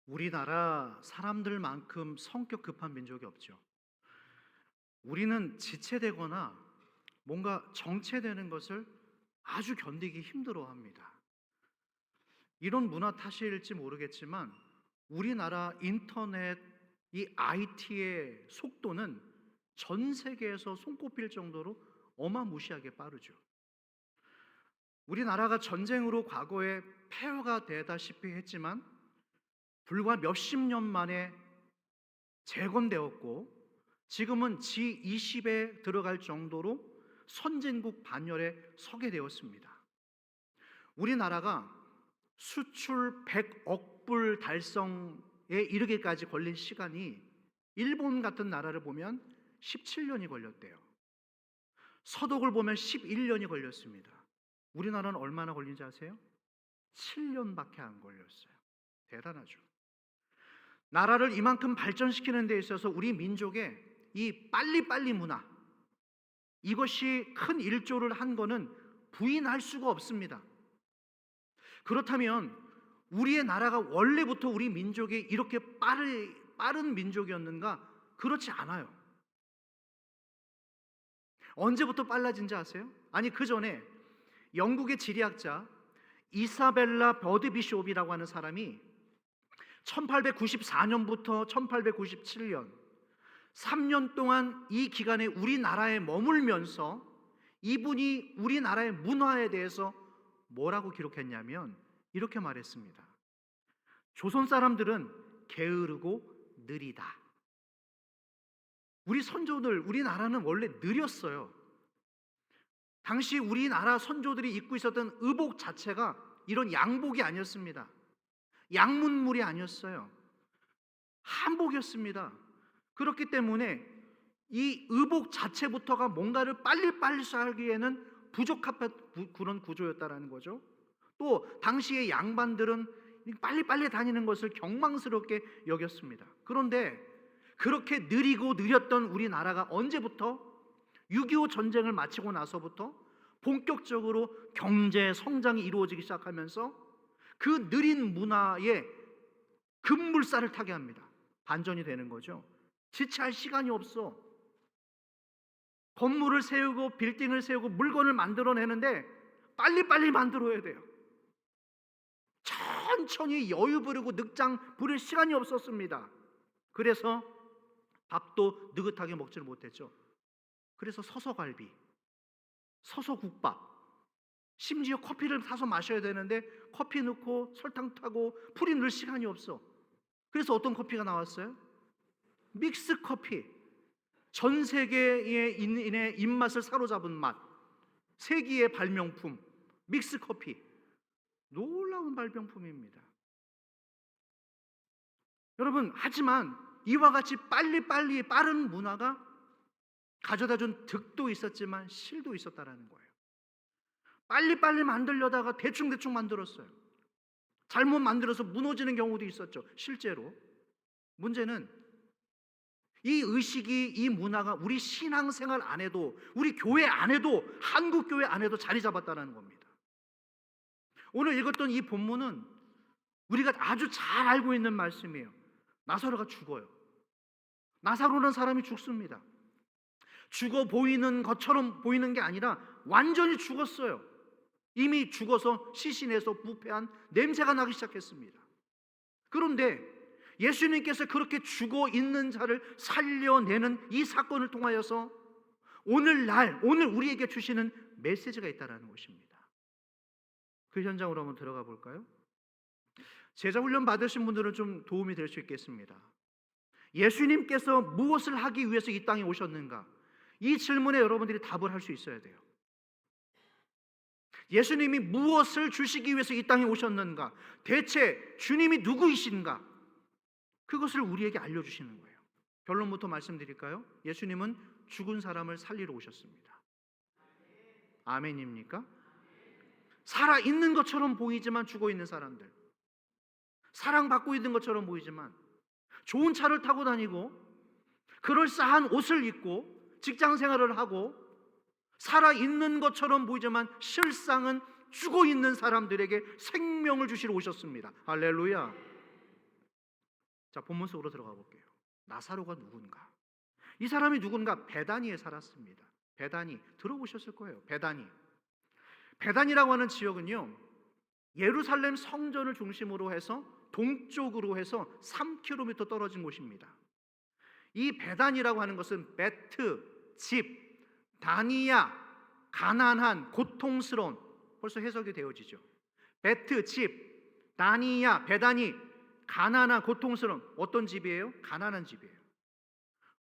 우리나라 사람들만큼 성격 급한 민족이 없죠. 우리는 지체되거나 뭔가 정체되는 것을 아주 견디기 힘들어합니다. 이런 문화 탓일지 모르겠지만 우리나라 인터넷 이 IT의 속도는 전 세계에서 손꼽힐 정도로 어마무시하게 빠르죠. 우리나라가 전쟁으로 과거에 폐허가 되다시피 했지만 불과 몇십 년 만에 재건되었고 지금은 G20에 들어갈 정도로 선진국 반열에 서게 되었습니다. 우리나라가 수출 100억 불 달성에 이르기까지 걸린 시간이 일본 같은 나라를 보면 17년이 걸렸대요. 서독을 보면 11년이 걸렸습니다. 우리나라는 얼마나 걸린지 아세요? 7년밖에 안 걸렸어요. 대단하죠. 나라를 이만큼 발전시키는 데 있어서 우리 민족의 이 빨리빨리 문화, 이것이 큰 일조를 한 거는 부인할 수가 없습니다. 그렇다면 우리의 나라가 원래부터 우리 민족이 이렇게 빠른 민족이었는가? 그렇지 않아요. 언제부터 빨라진지 아세요? 아니, 그 전에 영국의 지리학자 이사벨라 버드 비숍이라고 하는 사람이 1894년부터 1897년 3년 동안 이 기간에 우리나라에 머물면서 이분이 우리나라의 문화에 대해서 뭐라고 기록했냐면 이렇게 말했습니다. 조선 사람들은 게으르고 느리다. 우리 선조들, 우리나라는 원래 느렸어요. 당시 우리나라 선조들이 입고 있었던 의복 자체가 이런 양복이 아니었습니다. 양문물이 아니었어요. 한복이었습니다. 그렇기 때문에 이 의복 자체부터가 뭔가를 빨리빨리 하기에는 부적합한 그런 구조였다라는 거죠. 또 당시의 양반들은 빨리빨리 다니는 것을 경망스럽게 여겼습니다. 그런데 그렇게 느리고 느렸던 우리나라가 언제부터 6.25 전쟁을 마치고 나서부터 본격적으로 경제 성장이 이루어지기 시작하면서 그 느린 문화에 급물살을 타게 합니다. 반전이 되는 거죠. 지체할 시간이 없어. 건물을 세우고 빌딩을 세우고 물건을 만들어내는데 빨리빨리 만들어야 돼요. 천천히 여유 부리고 늑장 부릴 시간이 없었습니다. 그래서 밥도 느긋하게 먹지를 못했죠. 그래서 서서갈비, 서서국밥, 심지어 커피를 사서 마셔야 되는데 커피 넣고 설탕 타고 풀이 넣을 시간이 없어. 그래서 어떤 커피가 나왔어요? 믹스 커피. 전 세계의 인의 입맛을 사로잡은 맛, 세기의 발명품 믹스 커피. 놀라운 발명품입니다. 여러분, 하지만 이와 같이 빨리빨리 빠른 문화가 가져다준 득도 있었지만 실도 있었다라는 거예요. 빨리빨리 만들려다가 대충대충 만들었어요. 잘못 만들어서 무너지는 경우도 있었죠. 실제로 문제는 이 의식이, 이 문화가 우리 신앙생활 안에도, 우리 교회 안에도, 한국 교회 안에도 자리 잡았다는 겁니다. 오늘 읽었던 이 본문은 우리가 아주 잘 알고 있는 말씀이에요. 나사로가 죽어요. 나사로는 사람이 죽습니다. 죽어 보이는 것처럼 보이는 게 아니라 완전히 죽었어요. 이미 죽어서 시신에서 부패한 냄새가 나기 시작했습니다. 그런데 예수님께서 그렇게 죽어 있는 자를 살려내는 이 사건을 통하여서 오늘 우리에게 주시는 메시지가 있다는 것입니다. 그 현장으로 한번 들어가 볼까요? 제자훈련 받으신 분들은 좀 도움이 될 수 있겠습니다. 예수님께서 무엇을 하기 위해서 이 땅에 오셨는가? 이 질문에 여러분들이 답을 할 수 있어야 돼요. 예수님이 무엇을 주시기 위해서 이 땅에 오셨는가? 대체 주님이 누구이신가? 그것을 우리에게 알려주시는 거예요. 결론부터 말씀드릴까요? 예수님은 죽은 사람을 살리러 오셨습니다. 아멘입니까? 살아있는 것처럼 보이지만 죽어있는 사람들, 사랑받고 있는 것처럼 보이지만 좋은 차를 타고 다니고 그럴싸한 옷을 입고 직장생활을 하고 살아있는 것처럼 보이지만 실상은 죽어있는 사람들에게 생명을 주시러 오셨습니다. 할렐루야. 자, 본문 속으로 들어가 볼게요. 나사로가 누군가? 이 사람이 누군가? 베다니에 살았습니다. 베다니 들어보셨을 거예요. 베다니라고 하는 지역은요, 예루살렘 성전을 중심으로 해서 동쪽으로 해서 3km 떨어진 곳입니다. 이 베단이라고 하는 것은 베트, 집, 다니야, 가난한, 고통스러운, 벌써 해석이 되어지죠. 베트, 집, 다니야, 베다니, 가난한, 고통스러운. 어떤 집이에요? 가난한 집이에요.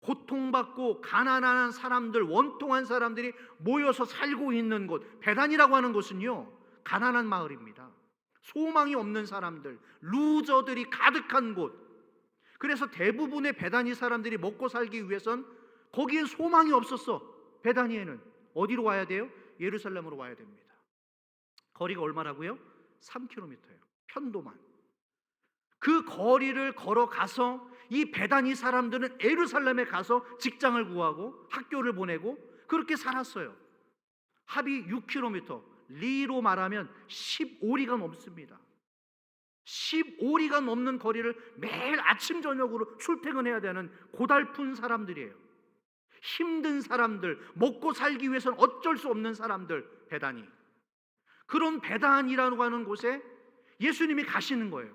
고통받고 가난한 사람들, 원통한 사람들이 모여서 살고 있는 곳. 베단이라고 하는 곳은요, 가난한 마을입니다. 소망이 없는 사람들, 루저들이 가득한 곳. 그래서 대부분의 베다니 사람들이 먹고 살기 위해선 거기엔 소망이 없었어. 베다니에는 어디로 와야 돼요? 예루살렘으로 와야 됩니다. 거리가 얼마라고요? 3km예요. 편도만. 그 거리를 걸어가서 이 베다니 사람들은 예루살렘에 가서 직장을 구하고 학교를 보내고 그렇게 살았어요. 합이 6km, 리로 말하면 15리가 넘습니다. 15리가 넘는 거리를 매일 아침 저녁으로 출퇴근해야 되는 고달픈 사람들이에요. 힘든 사람들, 먹고 살기 위해서는 어쩔 수 없는 사람들, 베다니. 그런 베다니라고 하는 곳에 예수님이 가시는 거예요.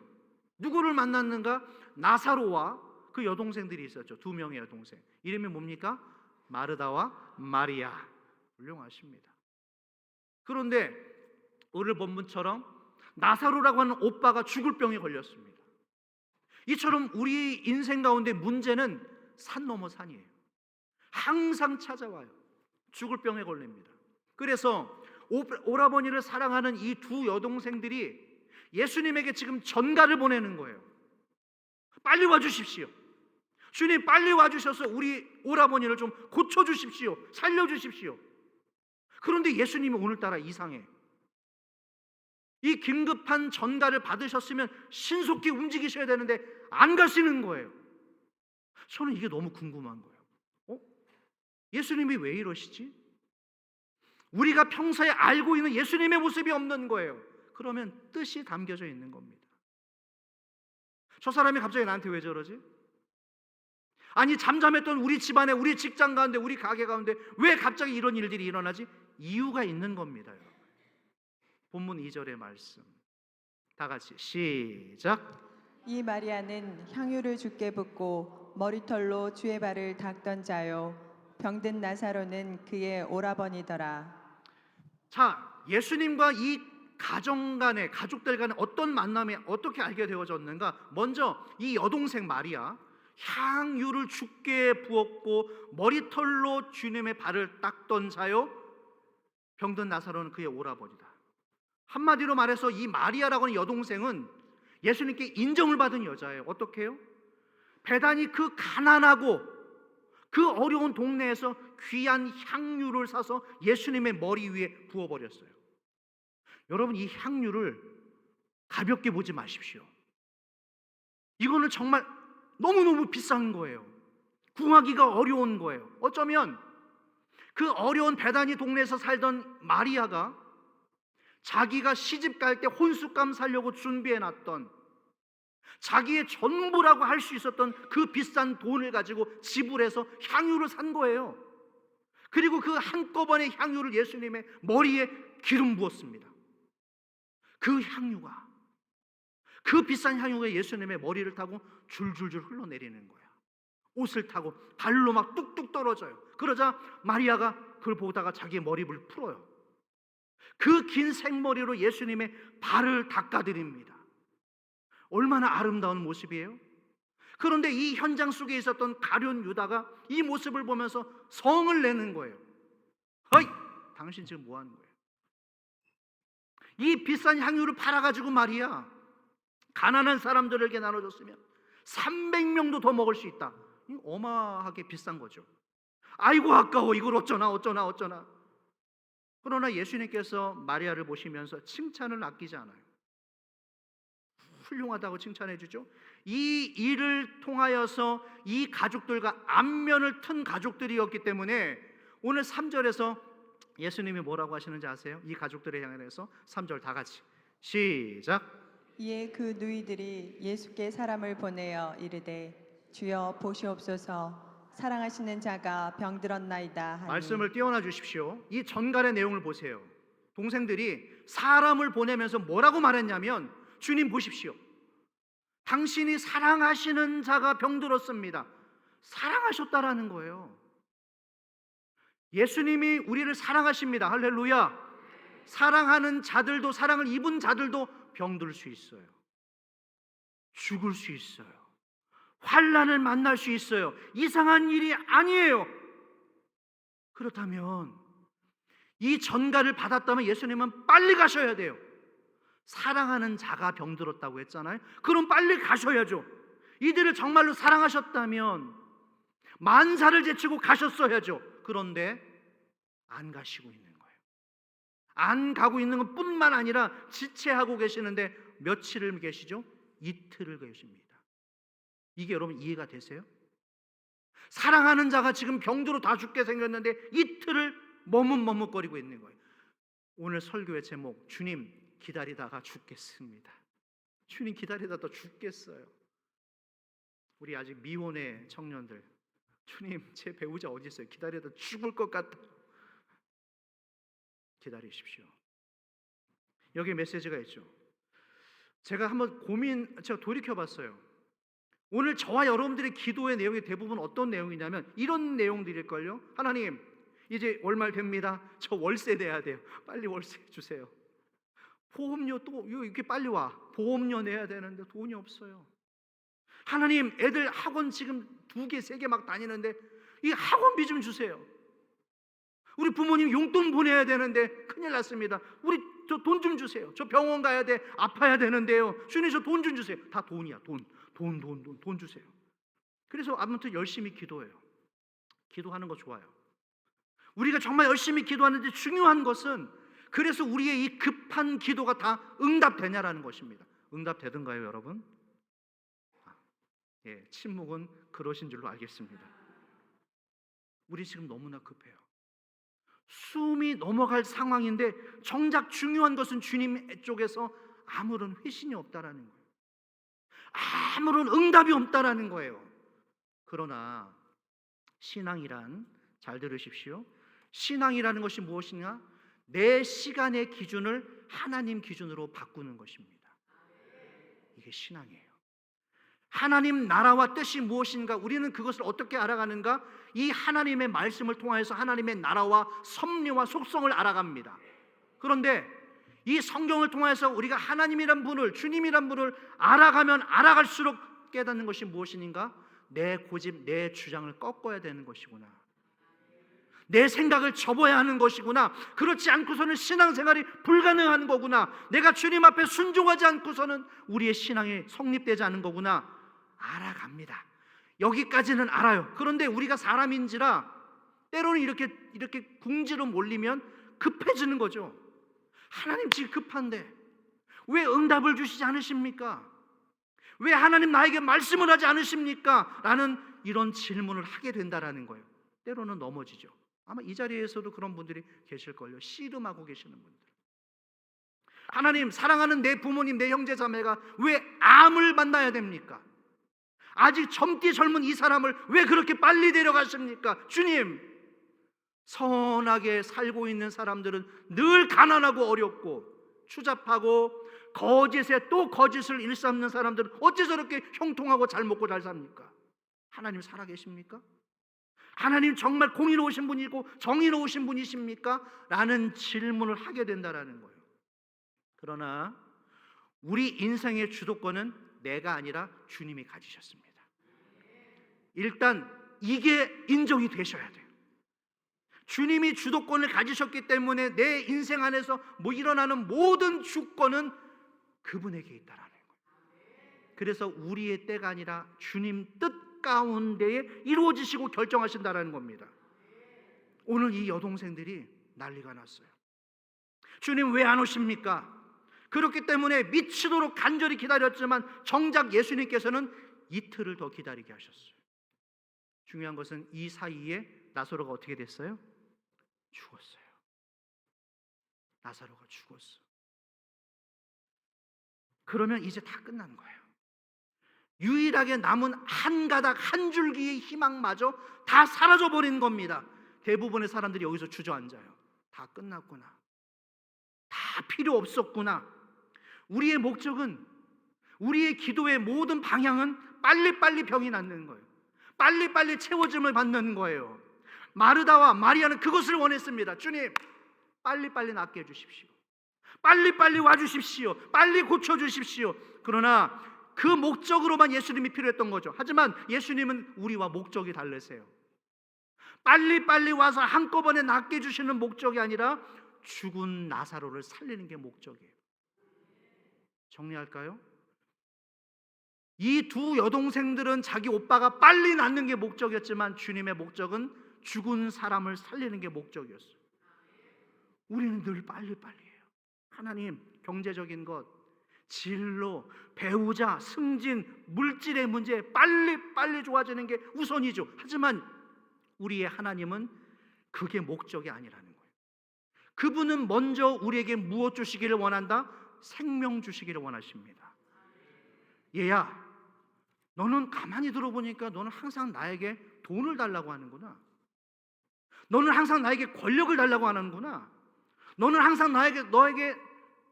누구를 만났는가? 나사로와 그 여동생들이 있었죠. 2명의 여동생. 이름이 뭡니까? 마르다와 마리아. 훌륭하십니다. 그런데 오늘 본문처럼 나사로라고 하는 오빠가 죽을 병에 걸렸습니다. 이처럼 우리 인생 가운데 문제는 산 넘어 산이에요. 항상 찾아와요. 죽을 병에 걸립니다. 그래서 오라버니를 사랑하는 이 두 여동생들이 예수님에게 지금 전가를 보내는 거예요. 빨리 와주십시오. 주님, 빨리 와주셔서 우리 오라버니를 좀 고쳐주십시오. 살려주십시오. 그런데 예수님이 오늘따라 이상해. 이 긴급한 전가를 받으셨으면 신속히 움직이셔야 되는데 안 가시는 거예요. 저는 이게 너무 궁금한 거예요. 예수님이 왜 이러시지? 우리가 평소에 알고 있는 예수님의 모습이 없는 거예요. 그러면 뜻이 담겨져 있는 겁니다. 저 사람이 갑자기 나한테 왜 저러지? 아니, 잠잠했던 우리 집안에, 우리 직장 가운데, 우리 가게 가운데 왜 갑자기 이런 일들이 일어나지? 이유가 있는 겁니다. 여러분. 본문 2절의 말씀 다 같이 시작. 이 마리아는 향유를 주께 붓고 머리털로 주의 발을 닦던 자요 병든 나사로는 그의 오라버니더라. 자, 예수님과 이 가정 간에, 가족들 간에 어떤 만남이 어떻게 알게 되어졌는가? 먼저 이 여동생 마리아, 향유를 주께 부었고 머리털로 주님의 발을 닦던 자요 병든 나사로는 그의 오라버니다. 한마디로 말해서 이 마리아라고 하는 여동생은 예수님께 인정을 받은 여자예요. 어떻게 해요? 베다니 그 가난하고 그 어려운 동네에서 귀한 향유를 사서 예수님의 머리 위에 부어버렸어요. 여러분, 이 향유를 가볍게 보지 마십시오. 이거는 정말 너무너무 비싼 거예요. 구하기가 어려운 거예요. 어쩌면 그 어려운 베다니 동네에서 살던 마리아가 자기가 시집 갈 때 혼숙감 살려고 준비해놨던, 자기의 전부라고 할 수 있었던 그 비싼 돈을 가지고 지불해서 향유를 산 거예요. 그리고 그 한꺼번에 향유를 예수님의 머리에 기름 부었습니다. 그 향유가, 그 비싼 향유가 예수님의 머리를 타고 줄줄줄 흘러내리는 거야. 옷을 타고 발로 막 뚝뚝 떨어져요. 그러자 마리아가 그걸 보다가 자기의 머리를 풀어요. 그 긴 생머리로 예수님의 발을 닦아드립니다. 얼마나 아름다운 모습이에요. 그런데 이 현장 속에 있었던 가룟 유다가 이 모습을 보면서 성을 내는 거예요. 어이, 당신 지금 뭐 하는 거예요? 이 비싼 향유를 팔아가지고 말이야, 가난한 사람들에게 나눠줬으면 300명도 더 먹을 수 있다. 어마하게 비싼 거죠. 아이고 아까워, 이걸 어쩌나. 그러나 예수님께서 마리아를 보시면서 칭찬을 아끼지 않아요. 훌륭하다고 칭찬해 주죠. 이 일을 통하여서 이 가족들과 안면을 튼 가족들이었기 때문에 오늘 3절에서 예수님이 뭐라고 하시는지 아세요? 이 가족들에 향해서 3절 다 같이 시작. 이에 그 누이들이 예수께 사람을 보내어 이르되 주여 보시옵소서 사랑하시는 자가 병들었나이다 하니 말씀을 띄워놔 주십시오. 이 전갈의 내용을 보세요. 동생들이 사람을 보내면서 뭐라고 말했냐면, 주님 보십시오, 당신이 사랑하시는 자가 병들었습니다. 사랑하셨다라는 거예요. 예수님이 우리를 사랑하십니다. 할렐루야. 사랑하는 자들도, 사랑을 입은 자들도 병들 수 있어요. 죽을 수 있어요. 환난을 만날 수 있어요. 이상한 일이 아니에요. 그렇다면 이 전갈을 받았다면 예수님은 빨리 가셔야 돼요. 사랑하는 자가 병들었다고 했잖아요. 그럼 빨리 가셔야죠. 이들을 정말로 사랑하셨다면 만사를 제치고 가셨어야죠. 그런데 안 가시고 있는 거예요. 안 가고 있는 것 뿐만 아니라 지체하고 계시는데 며칠을 계시죠? 이틀을 계십니다. 이게 여러분 이해가 되세요? 사랑하는 자가 지금 병들어 다 죽게 생겼는데 이틀을 머뭇머뭇거리고 있는 거예요. 오늘 설교의 제목, 주님 기다리다가 죽겠습니다. 주님 기다리다가 죽겠어요. 우리 아직 미혼의 청년들, 주님 제 배우자 어디 있어요? 기다리다 죽을 것 같아. 기다리십시오. 여기 메시지가 있죠. 제가 돌이켜봤어요. 오늘 저와 여러분들의 기도의 내용이 대부분 어떤 내용이냐면 이런 내용들일걸요. 하나님, 이제 월말 됩니다. 저 월세 내야 돼요. 빨리 월세 주세요. 보험료 또 이렇게 빨리 와. 보험료 내야 되는데 돈이 없어요. 하나님, 애들 학원 지금 2개, 3개 막 다니는데 이 학원비 좀 주세요. 우리 부모님 용돈 보내야 되는데 큰일 났습니다. 우리 저 돈 좀 주세요. 저 병원 가야 돼. 아파야 되는데요. 주님 저 돈 좀 주세요. 다 돈이야. 돈 주세요. 그래서 아무튼 열심히 기도해요. 기도하는 거 좋아요. 우리가 정말 열심히 기도하는데 중요한 것은, 그래서 우리의 이 급한 기도가 다 응답되냐라는 것입니다. 응답되던가요, 여러분? 예, 침묵은 그러신 줄로 알겠습니다. 우리 지금 너무나 급해요. 숨이 넘어갈 상황인데 정작 중요한 것은 주님 쪽에서 아무런 회신이 없다라는 거예요. 아무런 응답이 없다라는 거예요. 그러나 신앙이란, 잘 들으십시오, 신앙이라는 것이 무엇이냐? 내 시간의 기준을 하나님 기준으로 바꾸는 것입니다. 이게 신앙이에요. 하나님 나라와 뜻이 무엇인가, 우리는 그것을 어떻게 알아가는가? 이 하나님의 말씀을 통해서 하나님의 나라와 섭리와 속성을 알아갑니다. 그런데 이 성경을 통해서 우리가 하나님이란 분을, 주님이란 분을 알아가면 알아갈수록 깨닫는 것이 무엇인가? 내 고집, 내 주장을 꺾어야 되는 것이구나. 내 생각을 접어야 하는 것이구나. 그렇지 않고서는 신앙생활이 불가능한 거구나. 내가 주님 앞에 순종하지 않고서는 우리의 신앙이 성립되지 않은 거구나. 알아갑니다. 여기까지는 알아요. 그런데 우리가 사람인지라 때로는 이렇게 궁지로 몰리면 급해지는 거죠. 하나님 지금 급한데 왜 응답을 주시지 않으십니까? 왜 하나님 나에게 말씀을 하지 않으십니까? 라는 이런 질문을 하게 된다라는 거예요. 때로는 넘어지죠. 아마 이 자리에서도 그런 분들이 계실걸요. 씨름하고 계시는 분들. 하나님, 사랑하는 내 부모님, 내 형제 자매가 왜 암을 만나야 됩니까? 아직 젊디 젊은 이 사람을 왜 그렇게 빨리 데려가십니까? 주님, 선하게 살고 있는 사람들은 늘 가난하고 어렵고 추잡하고 거짓에 또 거짓을 일삼는 사람들은 어째 저렇게 형통하고 잘 먹고 잘 삽니까? 하나님 살아계십니까? 하나님 정말 공의로우신 분이고 정의로우신 분이십니까? 라는 질문을 하게 된다라는 거예요. 그러나 우리 인생의 주도권은 내가 아니라 주님이 가지셨습니다. 일단 이게 인정이 되셔야 돼요. 주님이 주도권을 가지셨기 때문에 내 인생 안에서 일어나는 모든 주권은 그분에게 있다라는 거예요. 그래서 우리의 때가 아니라 주님 뜻 가운데에 이루어지시고 결정하신다라는 겁니다. 오늘 이 여동생들이 난리가 났어요. 주님 왜 안 오십니까? 그렇기 때문에 미치도록 간절히 기다렸지만 정작 예수님께서는 이틀을 더 기다리게 하셨어요. 중요한 것은 이 사이에 나사로가 어떻게 됐어요? 죽었어요. 나사로가 죽었어. 그러면 이제 다 끝난 거예요. 유일하게 남은 한 가닥 한 줄기의 희망마저 다 사라져 버린 겁니다. 대부분의 사람들이 여기서 주저앉아요. 다 끝났구나. 다 필요 없었구나. 우리의 목적은, 우리의 기도의 모든 방향은 빨리빨리 병이 낫는 거예요. 빨리빨리 채워짐을 받는 거예요. 마르다와 마리아는 그것을 원했습니다. 주님, 빨리빨리 낫게 해주십시오. 빨리빨리 와주십시오. 빨리 고쳐주십시오. 그러나 그 목적으로만 예수님이 필요했던 거죠. 하지만 예수님은 우리와 목적이 다르세요. 빨리빨리 와서 한꺼번에 낫게 해주시는 목적이 아니라 죽은 나사로를 살리는 게 목적이에요. 정리할까요? 이 두 여동생들은 자기 오빠가 빨리 낫는 게 목적이었지만 주님의 목적은 죽은 사람을 살리는 게 목적이었어요. 우리는 늘 빨리빨리해요. 하나님, 경제적인 것, 진로, 배우자, 승진, 물질의 문제 빨리빨리 좋아지는 게 우선이죠. 하지만 우리의 하나님은 그게 목적이 아니라는 거예요. 그분은 먼저 우리에게 무엇 주시기를 원한다? 생명 주시기를 원하십니다. 얘야, 너는 가만히 들어보니까 너는 항상 나에게 돈을 달라고 하는구나. 너는 항상 나에게 권력을 달라고 하는구나. 너는 항상 너에게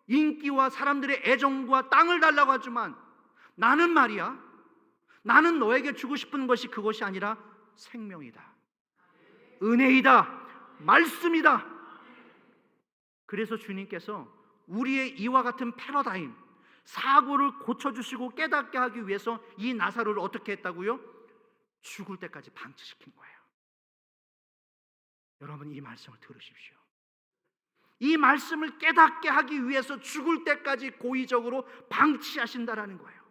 인기와 사람들의 애정과 땅을 달라고 하지만 나는 말이야, 나는 너에게 주고 싶은 것이 그것이 아니라 생명이다, 은혜이다, 말씀이다. 그래서 주님께서 우리의 이와 같은 패러다임, 사고를 고쳐주시고 깨닫게 하기 위해서 이 나사로를 어떻게 했다고요? 죽을 때까지 방치시킨 거예요. 여러분, 이 말씀을 들으십시오. 이 말씀을 깨닫게 하기 위해서 죽을 때까지 고의적으로 방치하신다라는 거예요.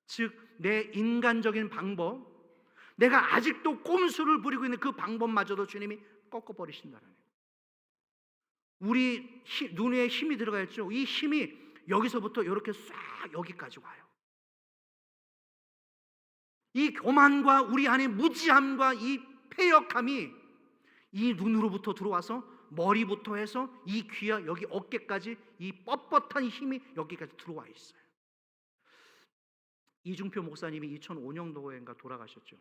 즉, 내 인간적인 방법, 내가 아직도 꼼수를 부리고 있는 그 방법마저도 주님이 꺾어버리신다라는 거예요. 우리 눈에 힘이 들어가 있죠. 이 힘이 여기서부터 이렇게 싹 여기까지 와요. 이 교만과 우리 안에 무지함과 이 패역함이 이 눈으로부터 들어와서 머리부터 해서 이 귀와 여기 어깨까지 이 뻣뻣한 힘이 여기까지 들어와 있어요. 이중표 목사님이 2005년도인가 돌아가셨죠.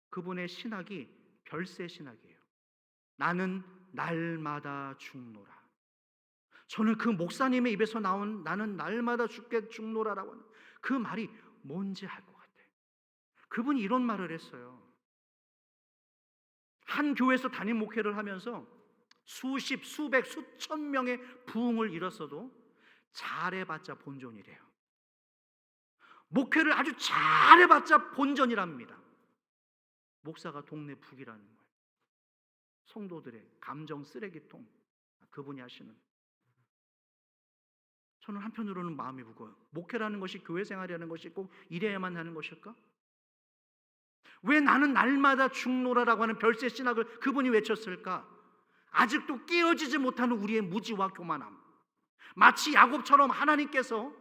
그분의 신학이 별세 신학이에요. 나는 날마다 죽노라. 저는 그 목사님의 입에서 나온 나는 날마다 죽노라라고 하는 그 말이 뭔지 알 것 같아요. 그분이 이런 말을 했어요. 한 교회에서 담임 목회를 하면서 수십, 수백, 수천 명의 부흥을 이뤘어도 잘해봤자 본전이래요. 목회를 아주 잘해봤자 본전이랍니다. 목사가 동네 북이라는 거예요. 성도들의 감정 쓰레기통, 그분이 하시는. 저는 한편으로는 마음이 무거워요. 목회라는 것이 교회 생활이라는 것이 꼭 이래야만 하는 것일까? 왜 나는 날마다 죽노라라고 하는 별세 신학을 그분이 외쳤을까? 아직도 깨어지지 못하는 우리의 무지와 교만함. 마치 야곱처럼 하나님께서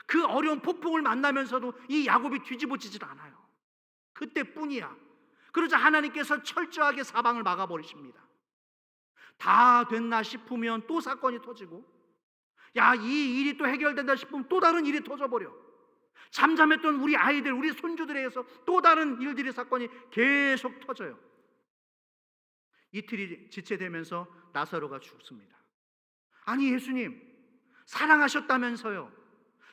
그 어려운 폭풍을 만나면서도 이 야곱이 뒤집어지질 않아요. 그때뿐이야. 그러자 하나님께서 철저하게 사방을 막아버리십니다. 다 됐나 싶으면 또 사건이 터지고, 야, 이 일이 또 해결된다 싶으면 또 다른 일이 터져버려. 잠잠했던 우리 아이들, 우리 손주들에 의해서 또 다른 일들의 사건이 계속 터져요. 이틀이 지체되면서 나사로가 죽습니다. 아니, 예수님 사랑하셨다면서요,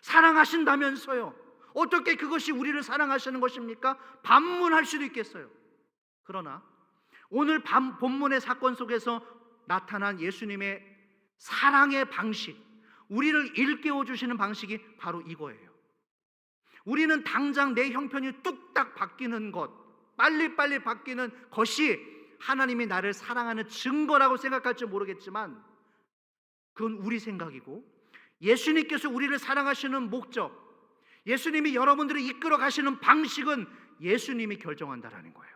사랑하신다면서요, 어떻게 그것이 우리를 사랑하시는 것입니까? 반문할 수도 있겠어요. 그러나 오늘 본문의 사건 속에서 나타난 예수님의 사랑의 방식, 우리를 일깨워 주시는 방식이 바로 이거예요. 우리는 당장 내 형편이 뚝딱 바뀌는 것, 빨리빨리 바뀌는 것이 하나님이 나를 사랑하는 증거라고 생각할지 모르겠지만 그건 우리 생각이고, 예수님께서 우리를 사랑하시는 목적, 예수님이 여러분들을 이끌어 가시는 방식은 예수님이 결정한다라는 거예요.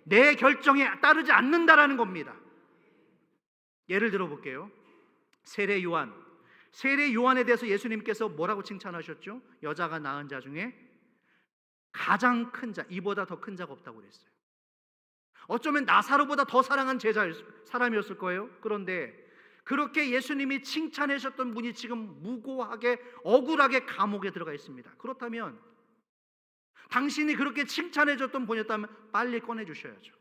내 결정에 따르지 않는다라는 겁니다. 예를 들어 볼게요. 세례 요한에 대해서 예수님께서 뭐라고 칭찬하셨죠? 여자가 낳은 자 중에 가장 큰 자, 이보다 더 큰 자가 없다고 그랬어요. 어쩌면 나사로보다 더 사랑한 사람이었을 거예요. 그런데 그렇게 예수님이 칭찬하셨던 분이 지금 무고하게 억울하게 감옥에 들어가 있습니다. 그렇다면 당신이 그렇게 칭찬해줬던 분이었다면 빨리 꺼내주셔야죠.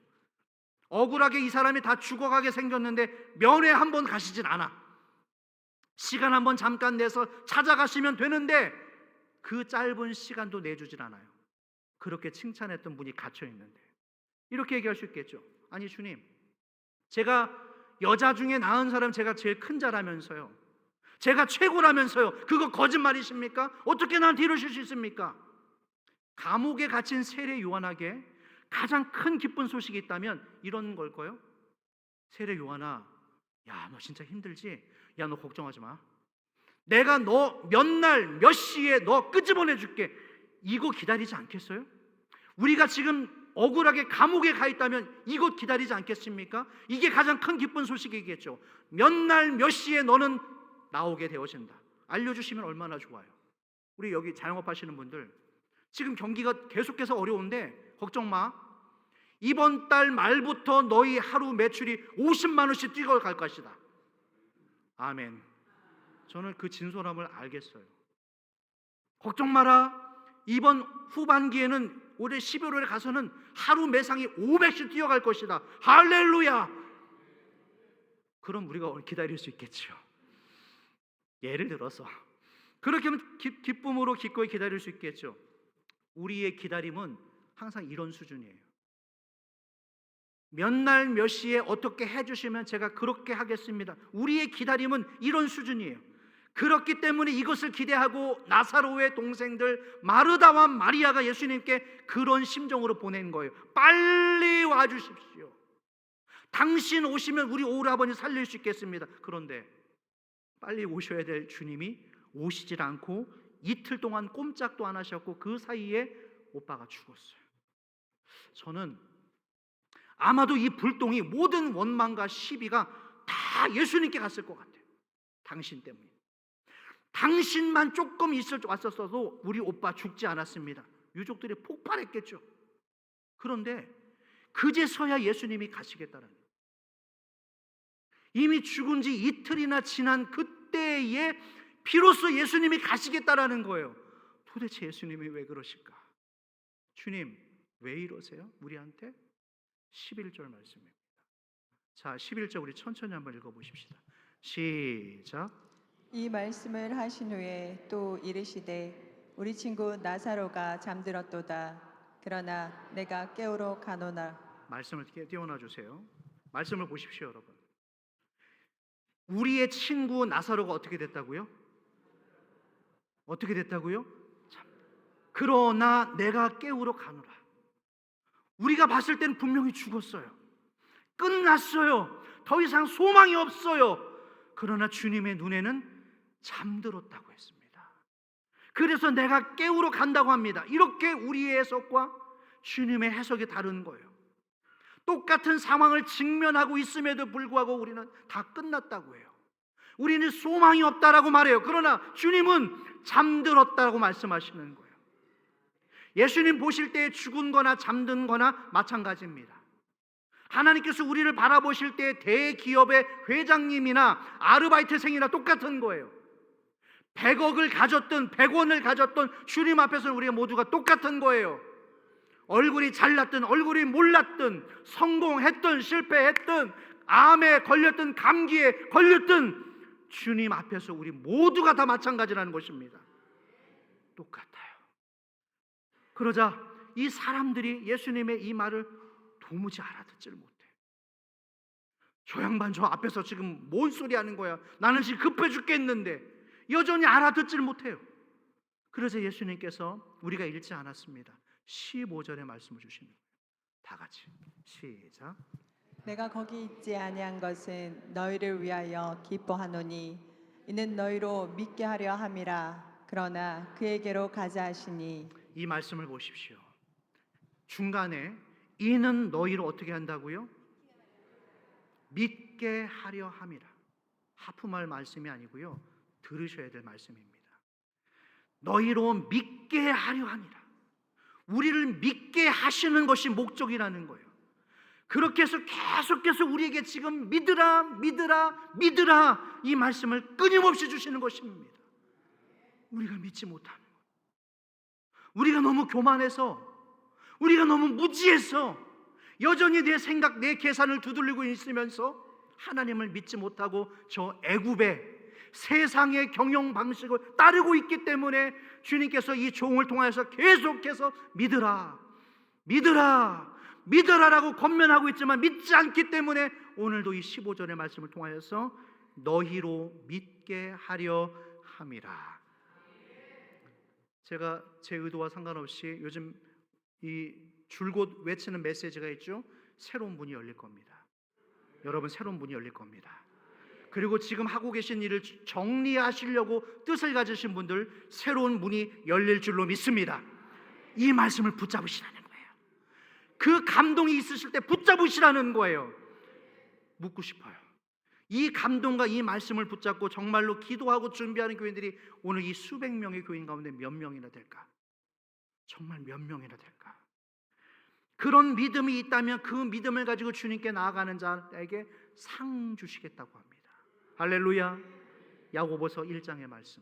억울하게 이 사람이 다 죽어가게 생겼는데 면회 한번 가시진 않아. 시간 한번 잠깐 내서 찾아가시면 되는데 그 짧은 시간도 내주질 않아요. 그렇게 칭찬했던 분이 갇혀 있는데 이렇게 얘기할 수 있겠죠. 아니 주님, 제가 여자 중에 낳은 사람 제가 제일 큰 자라면서요, 제가 최고라면서요, 그거 거짓말이십니까? 어떻게 나한테 이러실 수 있습니까? 감옥에 갇힌 세례 요한에게 가장 큰 기쁜 소식이 있다면 이런 걸까요? 세례 요한아, 야 너 진짜 힘들지? 야 너 걱정하지 마. 내가 너 몇 날 몇 시에 너 끄집어내 줄게. 이거 기다리지 않겠어요? 우리가 지금 억울하게 감옥에 가 있다면 이곳 기다리지 않겠습니까? 이게 가장 큰 기쁜 소식이겠죠. 몇 날 몇 시에 너는 나오게 되어진다. 알려주시면 얼마나 좋아요. 우리 여기 자영업 하시는 분들 지금 경기가 계속해서 어려운데 걱정 마. 이번 달 말부터 너희 하루 매출이 50만 원씩 뛰어갈 것이다. 아멘. 저는 그 진솔함을 알겠어요. 걱정 마라. 이번 후반기에는 올해 11월에 가서는 하루 매상이 500씩 뛰어갈 것이다. 할렐루야. 그럼 우리가 기다릴 수 있겠죠. 예를 들어서 그렇게 하면 기쁨으로 기꺼이 기다릴 수 있겠죠. 우리의 기다림은 항상 이런 수준이에요. 몇 날 몇 시에 어떻게 해주시면 제가 그렇게 하겠습니다. 우리의 기다림은 이런 수준이에요. 그렇기 때문에 이것을 기대하고 나사로의 동생들 마르다와 마리아가 예수님께 그런 심정으로 보낸 거예요. 빨리 와주십시오. 당신 오시면 우리 오라버니 살릴 수 있겠습니다. 그런데 빨리 오셔야 될 주님이 오시질 않고 이틀 동안 꼼짝도 안 하셨고 그 사이에 오빠가 죽었어요. 저는 아마도 이 불똥이 모든 원망과 시비가 다 예수님께 갔을 것 같아요. 당신 때문에. 당신만 조금 왔었어도 우리 오빠 죽지 않았습니다. 유족들이 폭발했겠죠. 그런데 그제서야 예수님이 가시겠다는 거예요. 이미 죽은 지 이틀이나 지난 그때에 비로소 예수님이 가시겠다라는 거예요. 도대체 예수님이 왜 그러실까? 주님 왜 이러세요? 우리한테? 11절 말씀입니다. 자, 11절 우리 천천히 한번 읽어보십시다. 시작. 이 말씀을 하신 후에 또 이르시되 우리 친구 나사로가 잠들었도다. 그러나 내가 깨우러 가노라. 말씀을 띄워놔 주세요. 말씀을 보십시오, 여러분. 우리의 친구 나사로가 어떻게 됐다고요? 어떻게 됐다고요? 그러나 내가 깨우러 가노라. 우리가 봤을 때는 분명히 죽었어요. 끝났어요. 더 이상 소망이 없어요. 그러나 주님의 눈에는 잠들었다고 했습니다. 그래서 내가 깨우러 간다고 합니다. 이렇게 우리의 해석과 주님의 해석이 다른 거예요. 똑같은 상황을 직면하고 있음에도 불구하고 우리는 다 끝났다고 해요. 우리는 소망이 없다라고 말해요. 그러나 주님은 잠들었다고 말씀하시는 거예요. 예수님 보실 때 죽은 거나 잠든 거나 마찬가지입니다. 하나님께서 우리를 바라보실 때 대기업의 회장님이나 아르바이트생이나 똑같은 거예요. 100억을 가졌든 100원을 가졌든 주님 앞에서는 우리가 모두가 똑같은 거예요. 얼굴이 잘났든 얼굴이 몰랐든 성공했든 실패했든 암에 걸렸든 감기에 걸렸든 주님 앞에서 우리 모두가 다 마찬가지라는 것입니다. 똑같아요. 그러자 이 사람들이 예수님의 이 말을 도무지 알아듣지를 못해. 저 양반 저 앞에서 지금 뭔 소리 하는 거야? 나는 지금 급해 죽겠는데 여전히 알아듣지를 못해요. 그래서 예수님께서 우리가 읽지 않았습니다. 15절의 말씀을 주시는 거예요. 다 같이 시작. 내가 거기 있지 아니한 것은 너희를 위하여 기뻐하노니 이는 너희로 믿게 하려 함이라. 그러나 그에게로 가자 하시니. 이 말씀을 보십시오. 중간에 이는 너희로 어떻게 한다고요? 믿게 하려 함이라. 하품할 말씀이 아니고요, 들으셔야 될 말씀입니다. 너희로 믿게 하려 함이라. 우리를 믿게 하시는 것이 목적이라는 거예요. 그렇게 해서 계속해서 우리에게 지금 믿으라 믿으라 믿으라 이 말씀을 끊임없이 주시는 것입니다. 우리가 믿지 못하는 것, 우리가 너무 교만해서, 우리가 너무 무지해서 여전히 내 생각, 내 계산을 두들리고 있으면서 하나님을 믿지 못하고 저 애굽의 세상의 경영 방식을 따르고 있기 때문에 주님께서 이 종을 통해서 계속해서 믿으라 믿으라 믿으라라고 권면하고 있지만 믿지 않기 때문에 오늘도 이 15절의 말씀을 통하여서 너희로 믿게 하려 함이라. 제가 제 의도와 상관없이 요즘 이 줄곧 외치는 메시지가 있죠. 새로운 문이 열릴 겁니다. 여러분, 새로운 문이 열릴 겁니다. 그리고 지금 하고 계신 일을 정리하시려고 뜻을 가지신 분들 새로운 문이 열릴 줄로 믿습니다. 이 말씀을 붙잡으시라는 거예요. 그 감동이 있으실 때 붙잡으시라는 거예요. 묻고 싶어요. 이 감동과 이 말씀을 붙잡고 정말로 기도하고 준비하는 교인들이 오늘 이 수백 명의 교인 가운데 몇 명이나 될까? 정말 몇 명이나 될까? 그런 믿음이 있다면 그 믿음을 가지고 주님께 나아가는 자에게 상 주시겠다고 합니다. 할렐루야. 야고보서 1장의 말씀,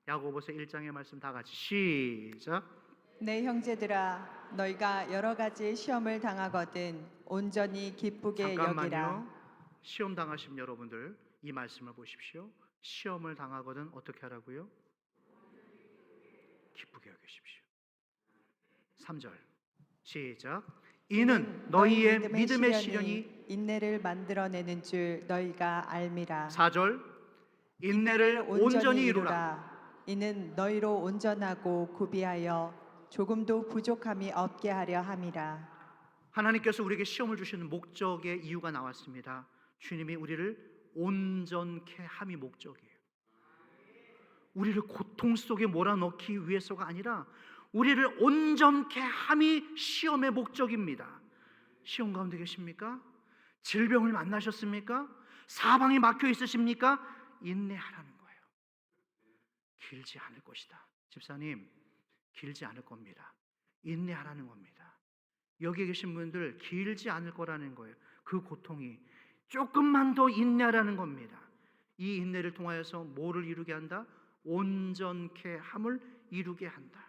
야고보서 1장의 말씀 다 같이 시작. 내 형제들아, 너희가 여러 가지 시험을 당하거든 온전히 기쁘게 여기라. 잠깐만요. 시험 당하신 여러분들 이 말씀을 보십시오. 시험을 당하거든 어떻게 하라고요? 기쁘게 여기십시오. 3절 시작. 이는 너희의 믿음의 시련이 인내를 만들어내는 줄 너희가 알미라. 4절 인내를 온전히 이루라. 이는 너희로 온전하고 구비하여 조금도 부족함이 없게 하려 함이라. 하나님께서 우리에게 시험을 주시는 목적의 이유가 나왔습니다. 주님이 우리를 온전케 함이 목적이에요. 우리를 고통 속에 몰아넣기 위해서가 아니라 우리를 온전케 함이 시험의 목적입니다. 시험 가운데 계십니까? 질병을 만나셨습니까? 사방이 막혀 있으십니까? 인내하라는 거예요. 길지 않을 것이다. 집사님, 길지 않을 겁니다. 인내하라는 겁니다. 여기 계신 분들 길지 않을 거라는 거예요. 그 고통이 조금만 더 인내하라는 겁니다. 이 인내를 통하여서 뭐를 이루게 한다? 온전케 함을 이루게 한다.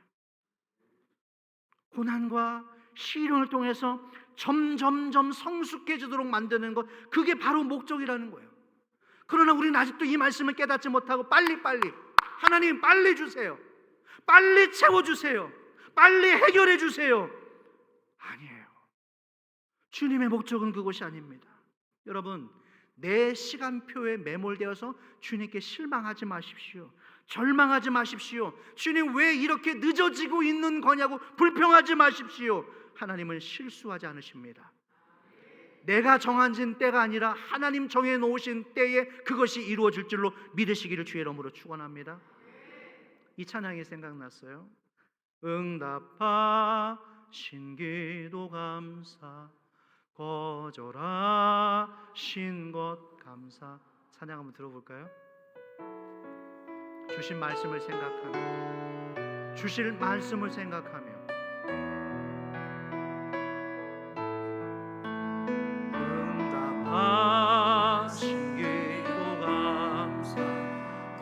고난과 시련을 통해서 점점점 성숙해지도록 만드는 것, 그게 바로 목적이라는 거예요. 그러나 우리는 아직도 이 말씀을 깨닫지 못하고 빨리빨리 하나님 빨리 주세요, 빨리 채워주세요, 빨리 해결해 주세요. 아니에요. 주님의 목적은 그것이 아닙니다. 여러분, 내 시간표에 매몰되어서 주님께 실망하지 마십시오. 절망하지 마십시오. 주님 왜 이렇게 늦어지고 있는 거냐고 불평하지 마십시오. 하나님은 실수하지 않으십니다. 내가 정해진 때가 아니라 하나님 정해놓으신 때에 그것이 이루어질 줄로 믿으시기를 주의 이름으로 축원합니다. 이 찬양이 생각났어요. 응답하신 기도 감사, 거절하신 것 감사. 찬양 한번 들어볼까요? 주신 말씀을 생각하며, 주실 말씀을 생각하며 응답하신 기도 감사,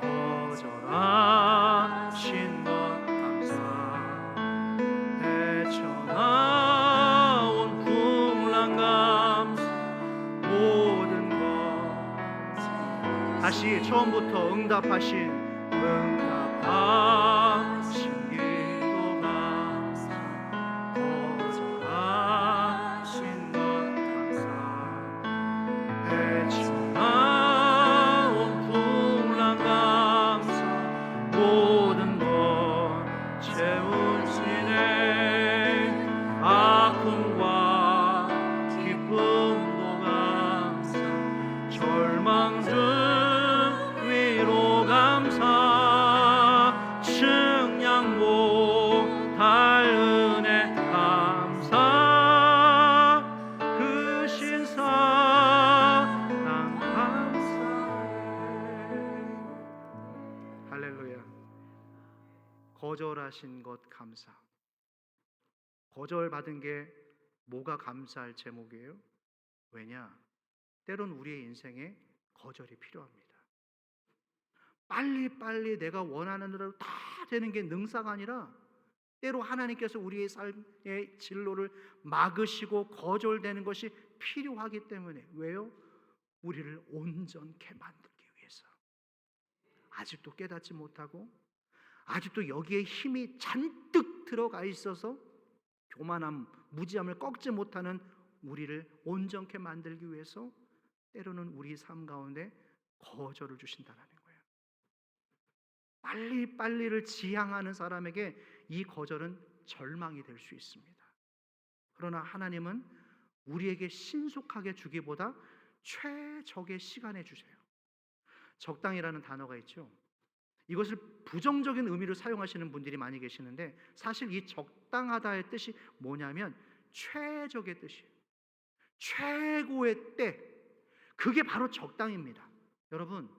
거절하신 것 감사, 헤쳐나온 풍랑 감사, 모든 것. 다시 처음부터 응답하신 기도 감사, 거절하신 것 감사, 헤쳐나온 풍랑 감사, 모든 것 채우시네. 아픔과 기쁨도 감사, 절망 중 위로 감사, 측량 못할 은혜 감사, 그 신사랑 감사해. 할렐루야. 거절하신 것 감사. 거절받은 게 뭐가 감사할 제목이에요? 왜냐? 때론 우리의 인생에 거절이 필요합니다. 빨리빨리 내가 원하는 대로 다 되는 게 능사가 아니라 때로 하나님께서 우리의 삶의 진로를 막으시고 거절되는 것이 필요하기 때문에. 왜요? 우리를 온전케 만들기 위해서. 아직도 깨닫지 못하고 아직도 여기에 힘이 잔뜩 들어가 있어서 교만함, 무지함을 꺾지 못하는 우리를 온전케 만들기 위해서 때로는 우리 삶 가운데 거절을 주신다는 거예요. 빨리빨리를 지향하는 사람에게 이 거절은 절망이 될 수 있습니다. 그러나 하나님은 우리에게 신속하게 주기보다 최적의 시간에 주세요. 적당이라는 단어가 있죠. 이것을 부정적인 의미로 사용하시는 분들이 많이 계시는데 사실 이 적당하다의 뜻이 뭐냐면 최적의 뜻이에요. 최고의 때, 그게 바로 적당입니다. 여러분,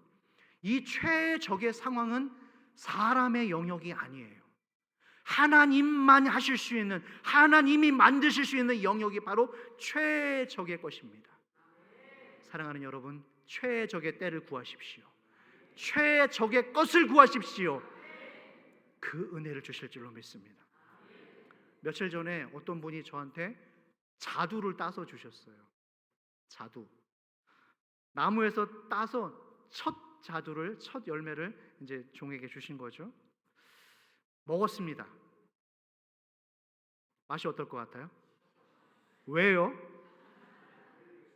이 최적의 상황은 사람의 영역이 아니에요. 하나님만 하실 수 있는, 하나님이 만드실 수 있는 영역이 바로 최적의 것입니다. 사랑하는 여러분, 최적의 때를 구하십시오. 최적의 것을 구하십시오. 그 은혜를 주실 줄로 믿습니다. 며칠 전에 어떤 분이 저한테 자두를 따서 주셨어요. 자두. 나무에서 따서 첫 자두를, 첫 열매를 이제 종에게 주신 거죠. 먹었습니다. 맛이 어떨 것 같아요? 왜요?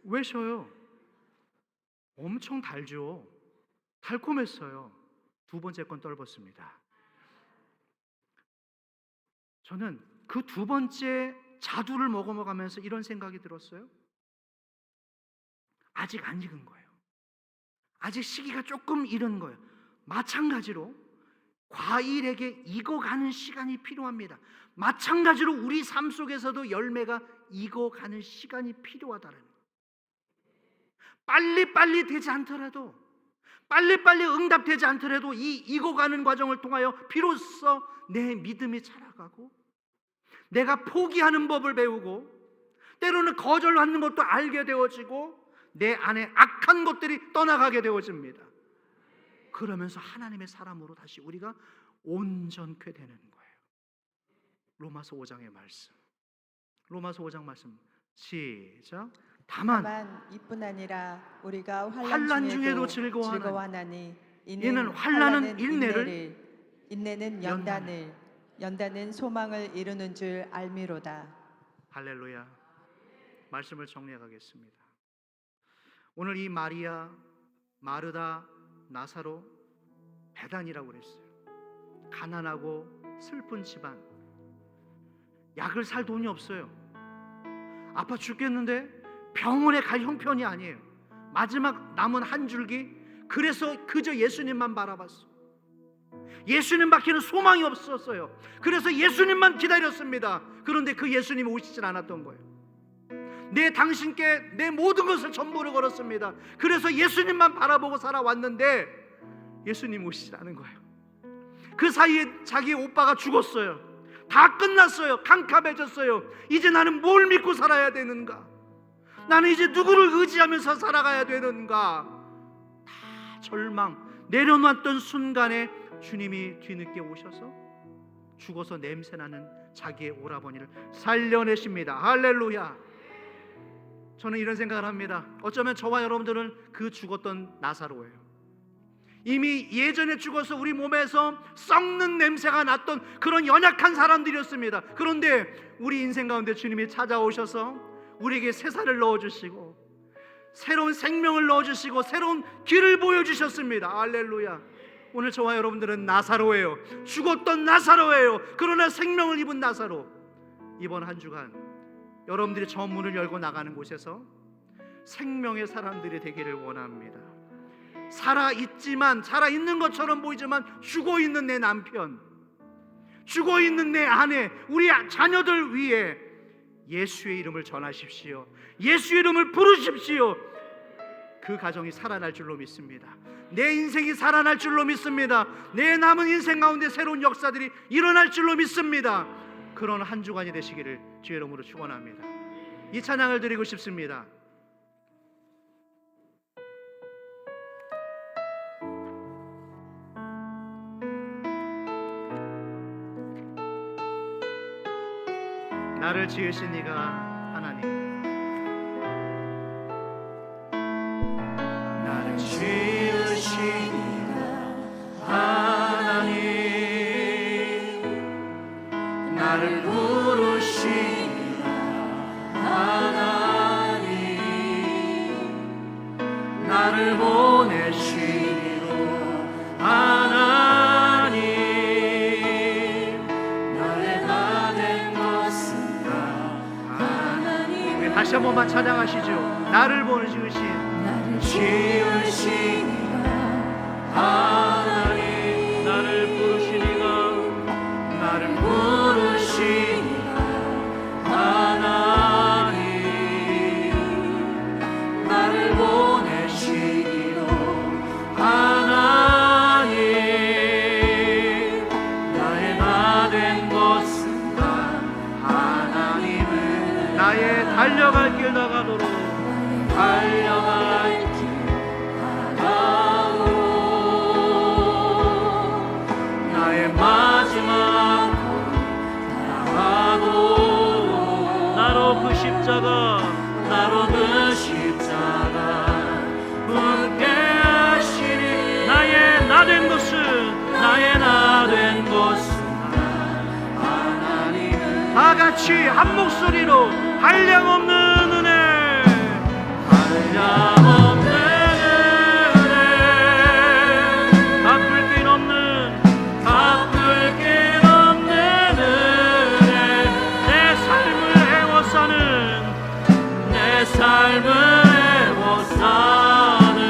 왜셔요? 엄청 달죠. 달콤했어요. 두 번째 건 떨궜습니다. 저는 그 두 번째 자두를 먹어가면서 이런 생각이 들었어요. 아직 안 익은 거예요. 아직 시기가 조금 이른 거예요. 마찬가지로 과일에게 익어가는 시간이 필요합니다. 마찬가지로 우리 삶 속에서도 열매가 익어가는 시간이 필요하다는 거예요. 빨리빨리 되지 않더라도, 빨리빨리 응답되지 않더라도 이 익어가는 과정을 통하여 비로소 내 믿음이 자라가고 내가 포기하는 법을 배우고 때로는 거절하는 것도 알게 되어지고 내 안에 악한 것들이 떠나가게 되어집니다. 그러면서 하나님의 사람으로 다시 우리가 온전케 되는 거예요. 로마서 5장의 말씀. 로마서 5장 말씀 시작. 다만 이뿐 아니라 우리가 환난 중에도 즐거워하나니 이는 환난은 인내는 연단을 소망을 이루는 줄 알미로다. 할렐루야. 말씀을 정리해 가겠습니다. 오늘 이 마리아, 마르다, 나사로, 베단이라고 그랬어요. 가난하고 슬픈 집안. 약을 살 돈이 없어요. 아파 죽겠는데 병원에 갈 형편이 아니에요. 마지막 남은 한 줄기. 그래서 그저 예수님만 바라봤어. 예수님밖에는 소망이 없었어요. 그래서 예수님만 기다렸습니다. 그런데 그 예수님이 오시질 않았던 거예요. 당신께 내 모든 것을 전부를 걸었습니다. 그래서 예수님만 바라보고 살아왔는데 예수님 오시질 않은 거예요. 그 사이에 자기 오빠가 죽었어요. 다 끝났어요. 캄캄해졌어요. 이제 나는 뭘 믿고 살아야 되는가? 나는 이제 누구를 의지하면서 살아가야 되는가? 다 절망, 내려놨던 순간에 주님이 뒤늦게 오셔서 죽어서 냄새나는 자기의 오라버니를 살려내십니다. 할렐루야. 저는 이런 생각을 합니다. 어쩌면 저와 여러분들은 그 죽었던 나사로예요. 이미 예전에 죽어서 우리 몸에서 썩는 냄새가 났던 그런 연약한 사람들이었습니다. 그런데 우리 인생 가운데 주님이 찾아오셔서 우리에게 새살을 넣어주시고 새로운 생명을 넣어주시고 새로운 길을 보여주셨습니다. 할렐루야. 오늘 저와 여러분들은 나사로예요. 죽었던 나사로예요. 그러나 생명을 입은 나사로. 이번 한 주간 여러분들이 저 문을 열고 나가는 곳에서 생명의 사람들이 되기를 원합니다. 살아있지만, 살아있는 것처럼 보이지만 죽어있는 내 남편, 죽어있는 내 아내, 우리 자녀들 위해 예수의 이름을 전하십시오. 예수의 이름을 부르십시오. 그 가정이 살아날 줄로 믿습니다. 내 인생이 살아날 줄로 믿습니다. 내 남은 인생 가운데 새로운 역사들이 일어날 줄로 믿습니다. 그런 한 주간이 되시기를 주의 이름으로 축원합니다. 이 찬양을 드리고 싶습니다. 나를 지으신 이가 하나님, 나를 지으신 이가 하나님, 나를 부르신 이가 하나님, 나를 보내신 이로 하나님, 나의 나 된 것은 다 하나님. 우리 다시 한 번만 찬양하시죠. 나를 보내주신, 나를 지으신 이가 하나님, 나를 부르신 이가, 나를 부르신 이가 하나님, 나를 보내신 이로 하나님, 나의 나 된 것은 다 하나님을, 나의 달려갈 길 나가도록, 달려갈 길 나가도록, 나의 마지막 나가도록, 나로 그 십자가, 나로 그 십자가 붙게 하시니, 나의 나 된 것은, 나의 나 된 것은 하나님은, 다 같이 한 목소리로 한량없는 은혜, 한량없는 은혜, 갚을 길 없는, 갚을 길 없는 은혜, 내 삶을 애워싸는, 내 삶을 애워싸는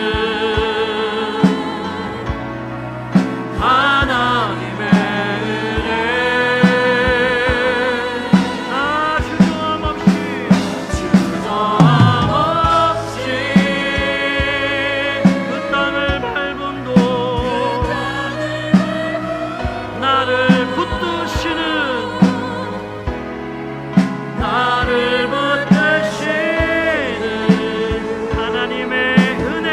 하나님의 은혜. 나 주저함 없이, 주저함 없이 그 땅을 밟은 곳, 나를 붙드시는, 나를 붙드시는 하나님의 은혜,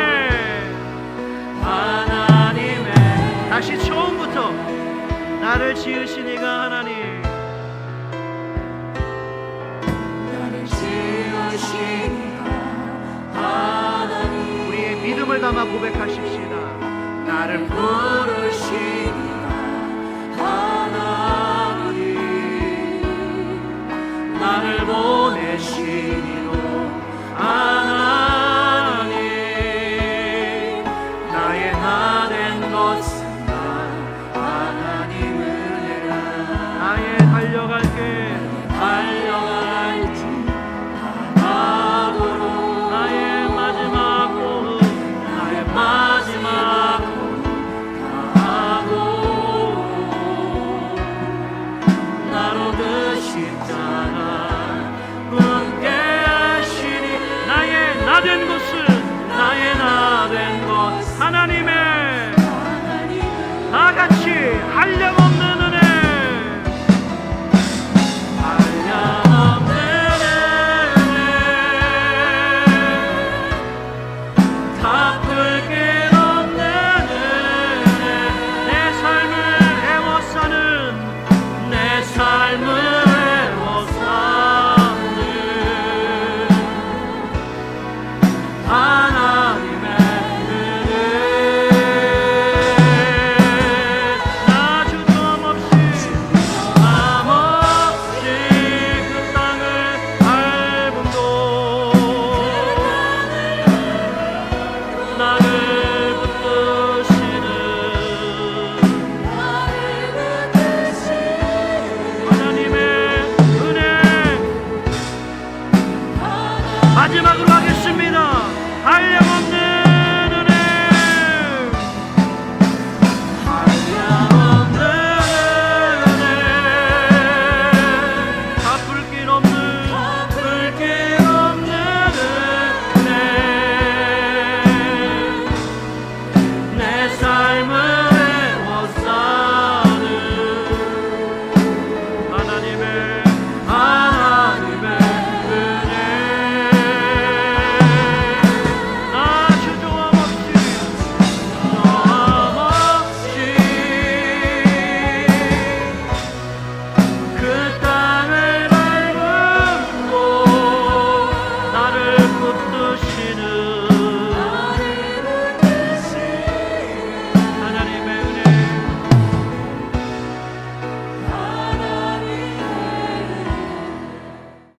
하나님의, 다시 처음부터, 나를 지으신 이가 하나님, 나를 지으신 이가 하나님. 우리의 믿음을 담아 고백하십시다. 나를 부르신 이가 하나님, 나를 보내신 이로